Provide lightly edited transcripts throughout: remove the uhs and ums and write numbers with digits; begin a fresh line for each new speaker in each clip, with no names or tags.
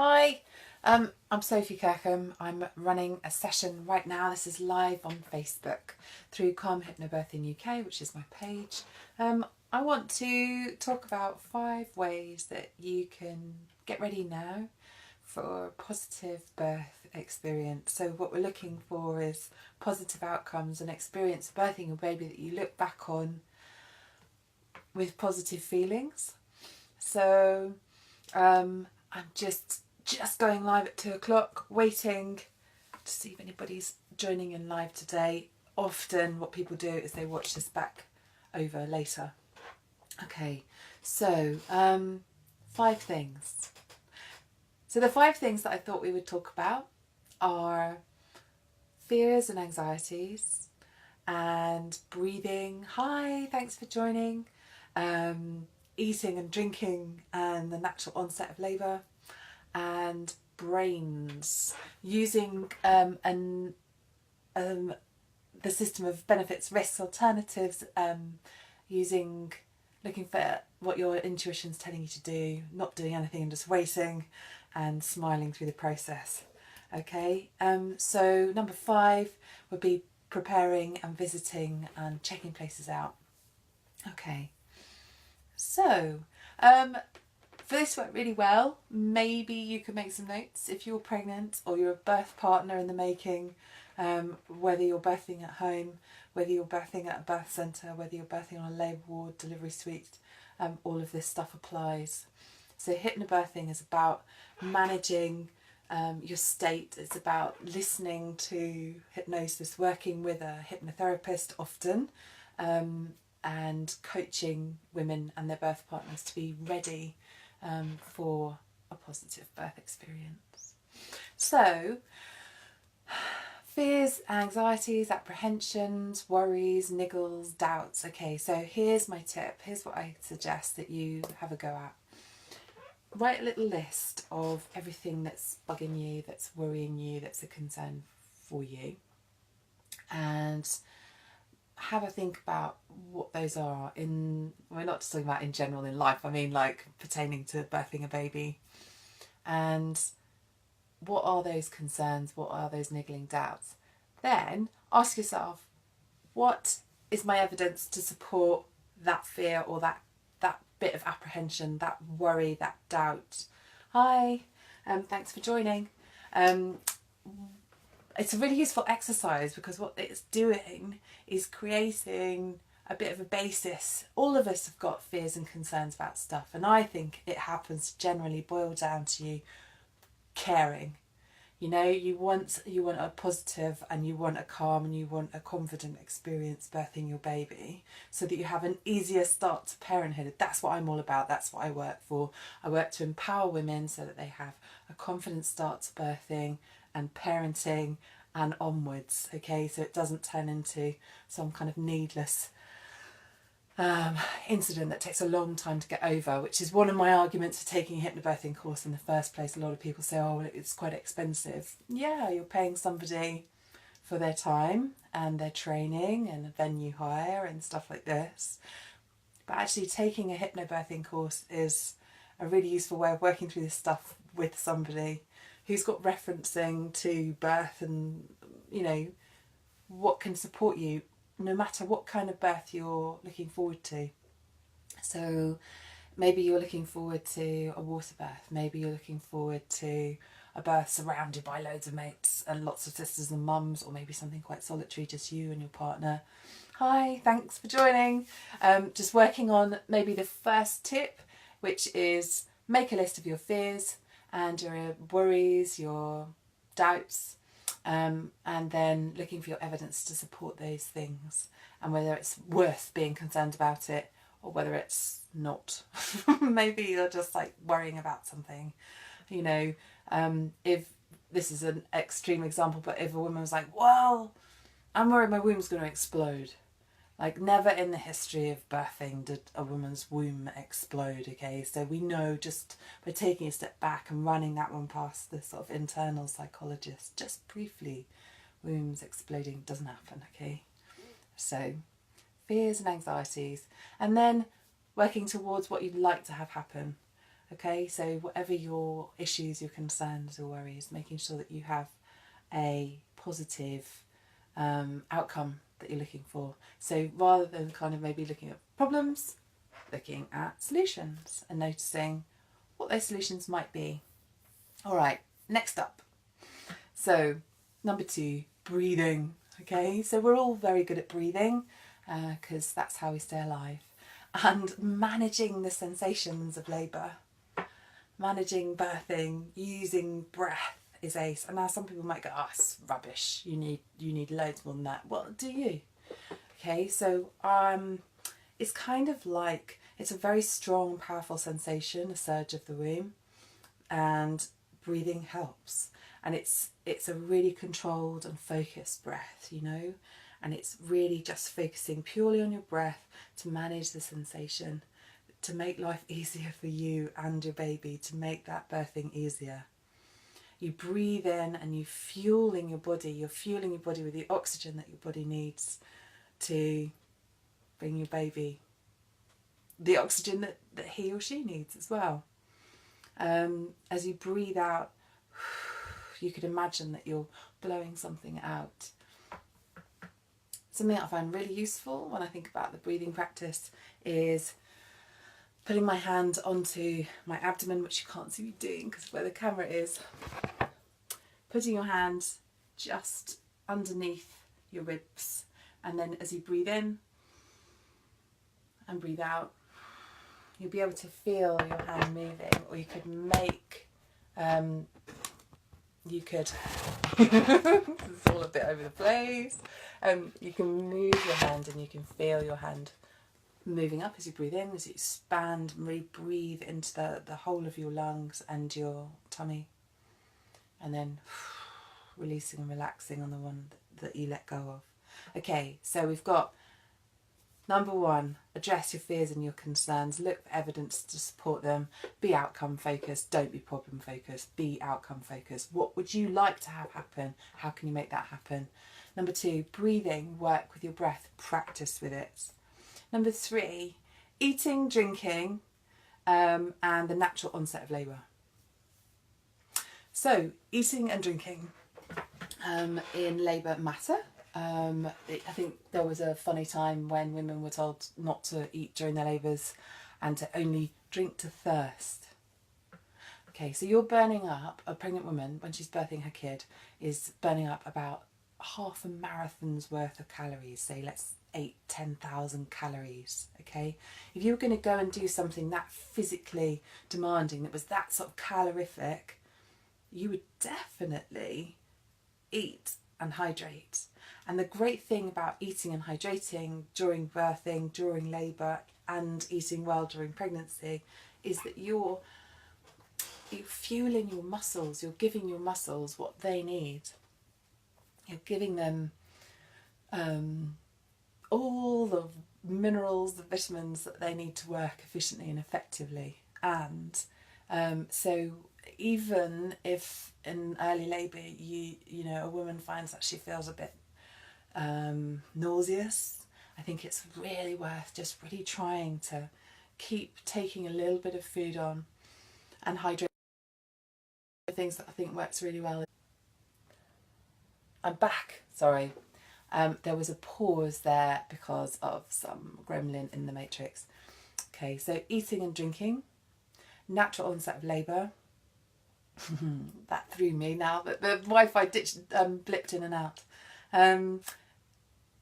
Hi, I'm Sophie Kirkham. I'm running a session right now. This is live on Facebook through Calm Hypnobirthing UK, which is my page. I want to talk about 5 ways that you can get ready now for a positive birth experience. So what we're looking for is positive outcomes and experience of birthing your baby that you look back on with positive feelings. So I'm just going live at 2 o'clock, waiting to see if anybody's joining in live today. Often what people do is they watch this back over later. Okay, so 5 things. So the 5 things that I thought we would talk about are fears and anxieties and breathing. Hi, thanks for joining. Eating and drinking and the natural onset of labour, and brains, using the system of benefits, risks, alternatives, looking for what your intuition's telling you to do, not doing anything and just waiting and smiling through the process. Okay, so number 5 would be preparing and visiting and checking places out. Okay. So, for this went really well. Maybe you could make some notes if you're pregnant or you're a birth partner in the making, whether you're birthing at home, whether you're birthing at a birth centre, whether you're birthing on a labour ward, delivery suite, all of this stuff applies. So hypnobirthing is about managing your state. It's about listening to hypnosis, working with a hypnotherapist often, and coaching women and their birth partners to be ready for a positive birth experience. So, fears, anxieties, apprehensions, worries, niggles, doubts. Okay, so here's my tip. Here's what I suggest that you have a go at. Write a little list of everything that's bugging you, that's worrying you, that's a concern for you. And have a think about what those are we're not just talking about in general in life, I mean like pertaining to birthing a baby. And what are those concerns? What are those niggling doubts? Then ask yourself, what is my evidence to support that fear or that bit of apprehension, that worry, that doubt? Hi, thanks for joining. It's a really useful exercise because what it's doing is creating a bit of a basis. All of us have got fears and concerns about stuff, and I think it happens to generally boil down to you caring. You know, you want a positive and you want a calm and you want a confident experience birthing your baby so that you have an easier start to parenthood. That's what I'm all about. That's what I work for. I work to empower women so that they have a confident start to birthing and parenting and onwards. Okay, so it doesn't turn into some kind of needless incident that takes a long time to get over, which is one of my arguments for taking a hypnobirthing course in the first place. A lot of people say, oh, well, it's quite expensive. Yeah, you're paying somebody for their time and their training and a venue hire and stuff like this. But actually taking a hypnobirthing course is a really useful way of working through this stuff with somebody who's got referencing to birth and, you know, what can support you no matter what kind of birth you're looking forward to. So maybe you're looking forward to a water birth. Maybe you're looking forward to a birth surrounded by loads of mates and lots of sisters and mums, or maybe something quite solitary, just you and your partner. Hi, thanks for joining. Just working on maybe the first tip, which is make a list of your fears and your worries, your doubts, and then looking for your evidence to support those things, and whether it's worth being concerned about it or whether it's not. Maybe you're just like worrying about something, you know. If this is an extreme example, but if a woman was like, well, I'm worried my womb's going to explode. Like, never in the history of birthing did a woman's womb explode, okay? So we know just by taking a step back and running that one past the sort of internal psychologist, just briefly, wombs exploding doesn't happen, okay? So, fears and anxieties. And then working towards what you'd like to have happen. Okay, so whatever your issues, your concerns or worries, making sure that you have a positive outcome that you're looking for. So rather than kind of maybe looking at problems, looking at solutions and noticing what those solutions might be. All right, next up. So number 2, breathing. Okay, so we're all very good at breathing because that's how we stay alive. And managing the sensations of labour, managing birthing, using breath is ace. And now some people might go, oh, it's rubbish. You need loads more than that. Well, do you? Okay, so it's kind of like, it's a very strong, powerful sensation, a surge of the womb, and breathing helps. And it's a really controlled and focused breath, you know, and it's really just focusing purely on your breath to manage the sensation, to make life easier for you and your baby, to make that birthing easier. You breathe in and you're fueling your body with the oxygen that your body needs to bring your baby the oxygen that he or she needs as well. As you breathe out, you could imagine that you're blowing something out. Something that I find really useful when I think about the breathing practice is putting my hand onto my abdomen, which you can't see me doing because of where the camera is. Putting your hand just underneath your ribs, and then as you breathe in and breathe out, you'll be able to feel your hand moving, or you could make, this is all a bit over the place, you can move your hand and you can feel your hand moving up as you breathe in, as you expand and really breathe into the whole of your lungs and your tummy, and then releasing and relaxing on the one that you let go of. Okay, so we've got number 1, address your fears and your concerns. Look for evidence to support them. Be outcome focused. Don't be problem focused. Be outcome focused. What would you like to have happen? How can you make that happen? Number 2, breathing. Work with your breath. Practice with it. Number 3, eating, drinking, and the natural onset of labour. So, eating and drinking in labour matter. I think there was a funny time when women were told not to eat during their labours and to only drink to thirst. Okay, so you're burning up, a pregnant woman, when she's birthing her kid, is burning up about half a marathon's worth of calories, say let's 8,000-10,000 calories, okay? If you were going to go and do something that physically demanding, that was that sort of calorific, you would definitely eat and hydrate. And the great thing about eating and hydrating during birthing, during labour, and eating well during pregnancy is that you're fueling your muscles, you're giving your muscles what they need. You're giving them all the minerals, the vitamins that they need to work efficiently and effectively. And so even if in early labour you know a woman finds that she feels a bit nauseous, I think it's really worth just really trying to keep taking a little bit of food on and hydrate. Things that I think works really well. I'm back, sorry. There was a pause there because of some gremlin in the matrix. Okay, so eating and drinking, natural onset of labour. That threw me now, but the Wi-Fi blipped in and out.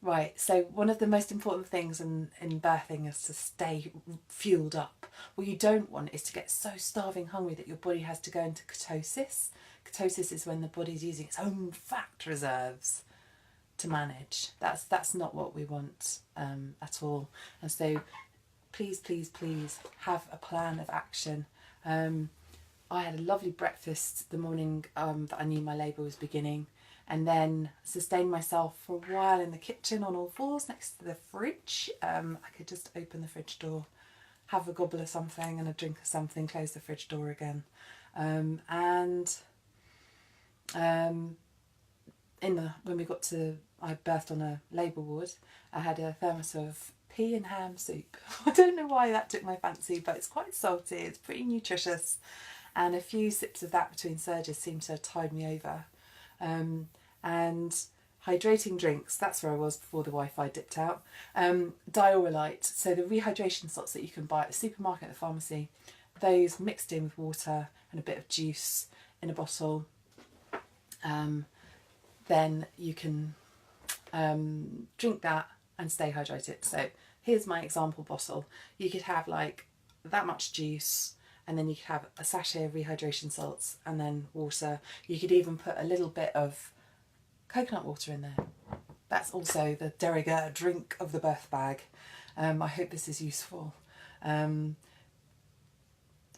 Right, so one of the most important things in birthing is to stay fueled up. What you don't want is to get so starving hungry that your body has to go into ketosis. Ketosis is when the body's using its own fat reserves to manage. That's not what we want at all. And so please, please, please have a plan of action. I had a lovely breakfast the morning that I knew my labour was beginning, and then sustained myself for a while in the kitchen on all fours next to the fridge. I could just open the fridge door, have a gobble of something and a drink of something, close the fridge door again. When we got to, I birthed on a labour ward, I had a thermos of pea and ham soup. I don't know why that took my fancy, but it's quite salty, it's pretty nutritious, and a few sips of that between surges seemed to tide me over. And hydrating drinks, that's where I was before the Wi-Fi dipped out. Diorolite, so the rehydration salts that you can buy at the supermarket, at the pharmacy, those mixed in with water and a bit of juice in a bottle, then you can drink that and stay hydrated. So here's my example bottle. You could have like that much juice, and then you could have a sachet of rehydration salts and then water. You could even put a little bit of coconut water in there. That's also the de rigueur drink of the birth bag. I hope this is useful.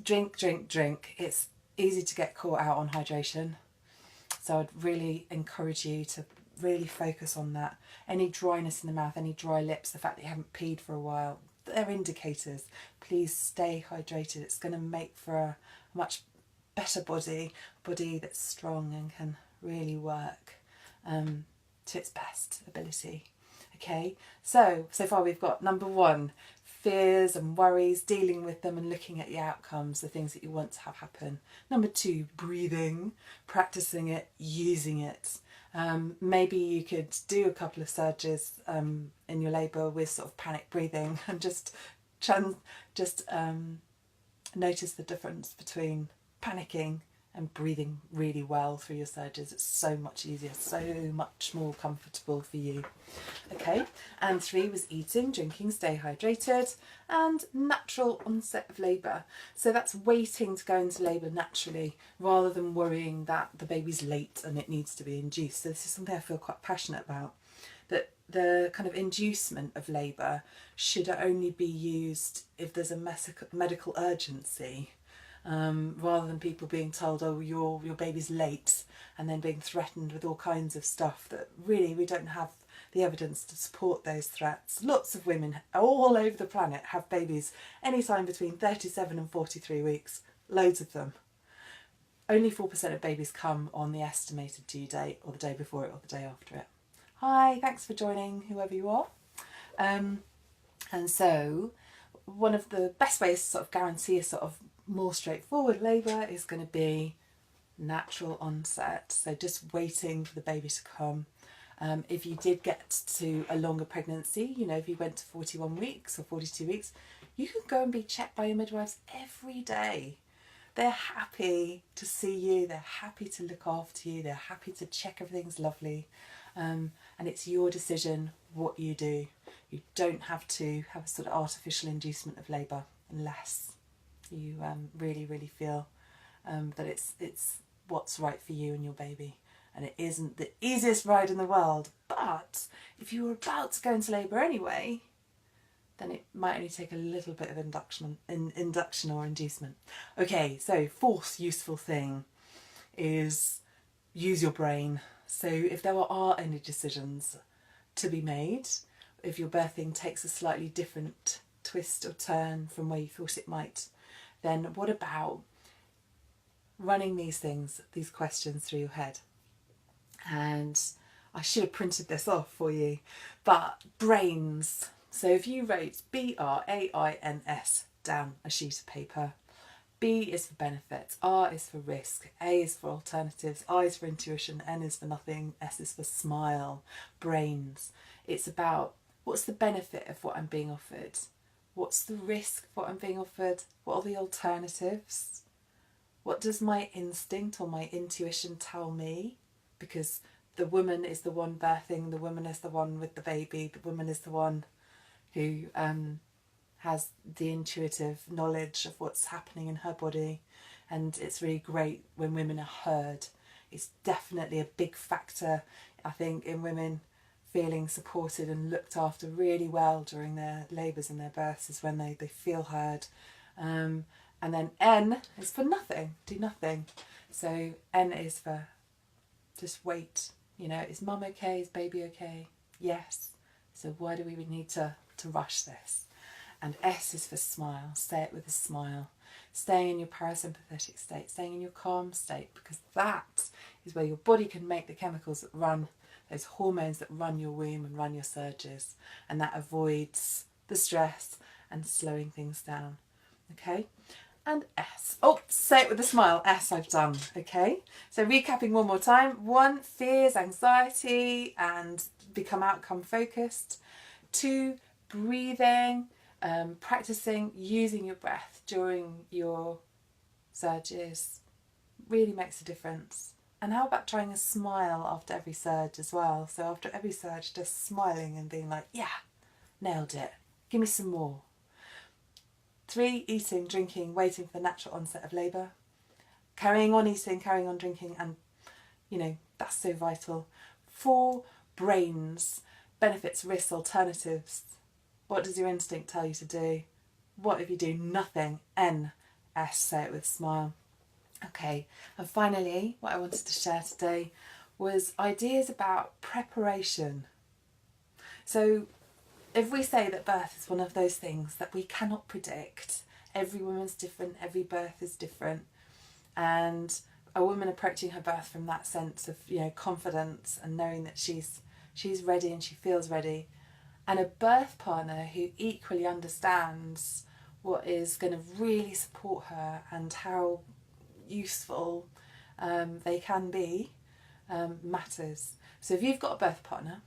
Drink, drink, drink. It's easy to get caught out on hydration. So I'd really encourage you to really focus on that. Any dryness in the mouth, any dry lips, the fact that you haven't peed for a while, they're indicators. Please stay hydrated. It's going to make for a much better body that's strong and can really work to its best ability. Okay, so far we've got number 1, fears and worries, dealing with them and looking at the outcomes, the things that you want to have happen. Number 2, breathing, practicing it, using it. Maybe you could do a couple of surges in your labour with sort of panic breathing and just notice the difference between panicking and breathing really well through your surges. It's so much easier, so much more comfortable for you. Okay, and 3 was eating, drinking, stay hydrated, and natural onset of labour. So that's waiting to go into labour naturally rather than worrying that the baby's late and it needs to be induced. So this is something I feel quite passionate about, that the kind of inducement of labour should only be used if there's a medical urgency. Rather than people being told, oh, your baby's late, and then being threatened with all kinds of stuff that really we don't have the evidence to support those threats. Lots of women all over the planet have babies any time between 37 and 43 weeks, loads of them. Only 4% of babies come on the estimated due date or the day before it or the day after it. Hi, thanks for joining, whoever you are. And so one of the best ways to sort of guarantee a sort of more straightforward labour is going to be natural onset, so just waiting for the baby to come. If you did get to a longer pregnancy, you know, if you went to 41 weeks or 42 weeks, you can go and be checked by your midwives every day. They're happy to see you, they're happy to look after you, they're happy to check everything's lovely, and it's your decision what you do. You don't have to have a sort of artificial inducement of labour unless you really feel that it's what's right for you and your baby, and it isn't the easiest ride in the world. But if you were about to go into labour anyway, then it might only take a little bit of induction or inducement. Okay, so 4th useful thing is use your brain. So if there are any decisions to be made, if your birthing takes a slightly different twist or turn from where you thought it might, then what about running these questions through your head? And I should have printed this off for you, but brains. So if you wrote BRAINS down a sheet of paper, B is for benefits, R is for risk, A is for alternatives, I is for intuition, N is for nothing, S is for smile. Brains. It's about what's the benefit of what I'm being offered? What's the risk of what I'm being offered? What are the alternatives? What does my instinct or my intuition tell me? Because the woman is the one birthing, the woman is the one with the baby, the woman is the one who has the intuitive knowledge of what's happening in her body. And it's really great when women are heard. It's definitely a big factor, I think, in women feeling supported and looked after really well during their labours and their births, is when they feel heard. And then N is for nothing, do nothing. So N is for just wait. You know, is mum okay? Is baby okay? Yes. So why do we need to rush this? And S is for smile. Say it with a smile. Staying in your parasympathetic state, staying in your calm state, because that is where your body can make the chemicals that run, those hormones that run your womb and run your surges, and that avoids the stress and slowing things down. Okay? And S. Oh, say it with a smile. S I've done. Okay? So recapping one more time. 1, fears, anxiety, and become outcome focused. 2, breathing, practicing using your breath during your surges really makes a difference. And how about trying a smile after every surge as well? So after every surge, just smiling and being like, yeah, nailed it. Give me some more. 3, eating, drinking, waiting for the natural onset of labour. Carrying on eating, carrying on drinking, and, you know, that's so vital. 4, brains, benefits, risks, alternatives. What does your instinct tell you to do? What if you do nothing? N, S, say it with a smile. Okay, and finally, what I wanted to share today was ideas about preparation. So if we say that birth is one of those things that we cannot predict, every woman's different, every birth is different, and a woman approaching her birth from that sense of, you know, confidence and knowing that she's ready and she feels ready, and a birth partner who equally understands what is going to really support her and how useful they can be, matters. So if you've got a birth partner,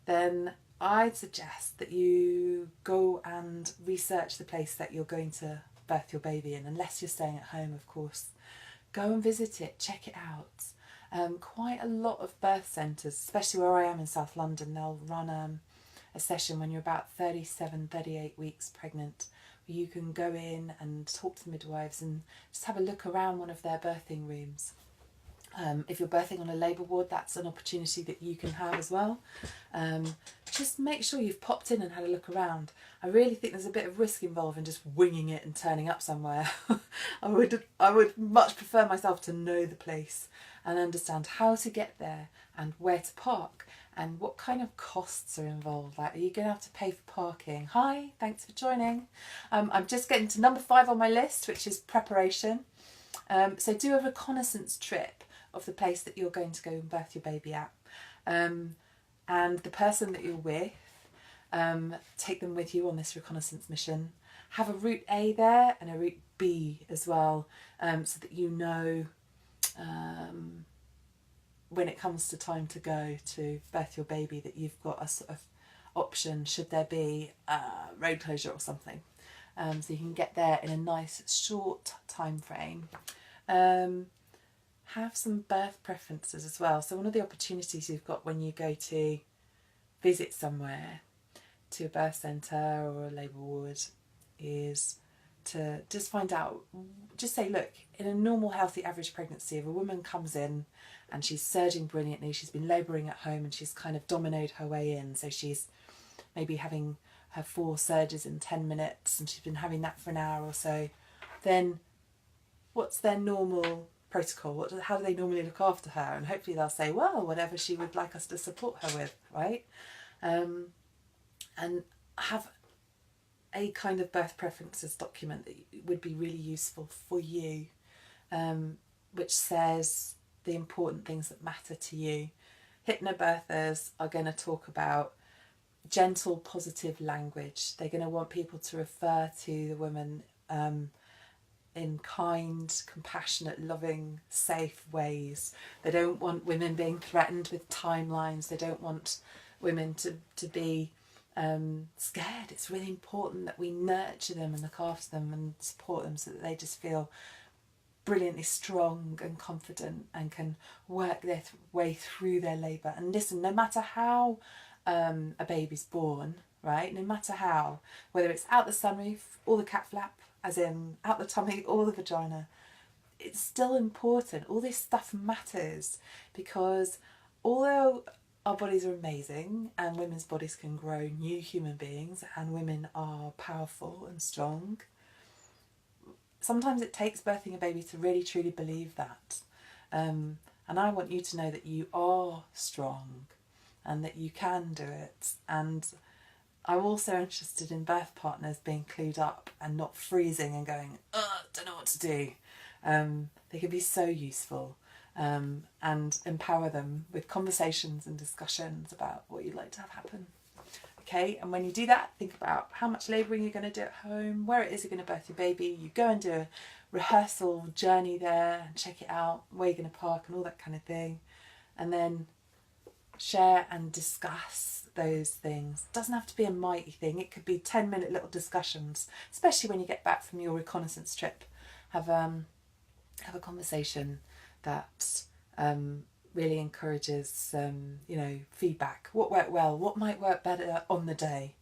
then I'd suggest that you go and research the place that you're going to birth your baby in, unless you're staying at home, of course. Go and visit it, check it out. Quite a lot of birth centres, especially where I am in South London, they'll run a session when you're about 37, 38 weeks pregnant, where you can go in and talk to the midwives and just have a look around one of their birthing rooms. If you're birthing on a labour ward, that's an opportunity that you can have as well. Just make sure you've popped in and had a look around. I really think there's a bit of risk involved in just winging it and turning up somewhere. I would much prefer myself to know the place and understand how to get there and where to park and what kind of costs are involved. Like, are you going to have to pay for parking? Hi, thanks for joining. I'm just getting to number 5 on my list, which is preparation. So do a reconnaissance trip of the place that you're going to go and birth your baby at. And the person that you're with, take them with you on this reconnaissance mission. Have a route A there and a route B as well, so that you know when it comes to time to go to birth your baby that you've got a sort of option should there be road closure or something. So you can get there in a nice short time frame. Have some birth preferences as well. So one of the opportunities you've got when you go to visit somewhere, to a birth centre or a labour ward, is to just find out, just say, look, in a normal healthy average pregnancy, if a woman comes in and she's surging brilliantly, she's been labouring at home and she's kind of dominoed her way in, so she's maybe having her 4 surges in 10 minutes and she's been having that for an hour or so, then what's their normal protocol? How do they normally look after her? And hopefully they'll say, well, whatever she would like us to support her with, right? And have a kind of birth preferences document that would be really useful for you, which says the important things that matter to you. Hypnobirthers are going to talk about gentle, positive language. They're going to want people to refer to the women in kind, compassionate, loving, safe ways. They don't want women being threatened with timelines. They don't want women to be scared. It's really important that we nurture them and look after them and support them so that they just feel brilliantly strong and confident and can work their way through their labour. And listen, no matter how a baby's born, right, no matter how, whether it's out the sunroof or the cat flap, as in out the tummy or the vagina, it's still important. All this stuff matters, because although our bodies are amazing and women's bodies can grow new human beings and women are powerful and strong, sometimes it takes birthing a baby to really truly believe that. And I want you to know that you are strong and that you can do it. And I'm also interested in birth partners being clued up and not freezing and going, don't know what to do. They can be so useful, and empower them with conversations and discussions about what you'd like to have happen. Okay, and when you do that, think about how much labouring you're going to do at home, where it is you're going to birth your baby. You go and do a rehearsal journey there and check it out, where you're going to park and all that kind of thing. And then share and discuss those things. It doesn't have to be a mighty thing. It could be 10-minute little discussions, especially when you get back from your reconnaissance trip. Have a conversation that really encourages, feedback. What worked well? What might work better on the day?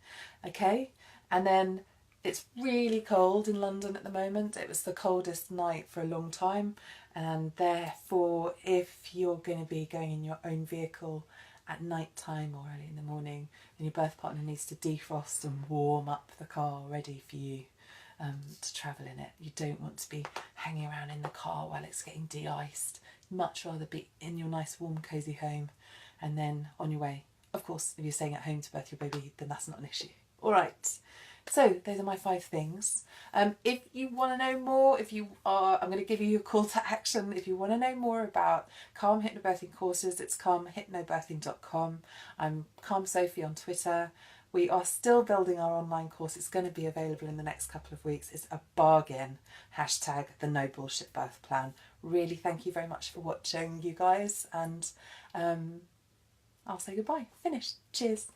Okay? And then it's really cold in London at the moment. It was the coldest night for a long time. And therefore, if you're going to be going in your own vehicle at night time or early in the morning, then your birth partner needs to defrost and warm up the car ready for you to travel in it. You don't want to be hanging around in the car while it's getting de-iced. Much rather be in your nice warm cosy home and then on your way. Of course, if you're staying at home to birth your baby, then that's not an issue. All right. So those are my 5 things. If you want to know more, I'm going to give you a call to action. If you want to know more about Calm Hypnobirthing courses, it's calmhypnobirthing.com. I'm Calm Sophie on Twitter. We are still building our online course. It's going to be available in the next couple of weeks. It's a bargain. # the No Bullshit Birth Plan. Really, thank you very much for watching, you guys. And I'll say goodbye. Finished. Cheers.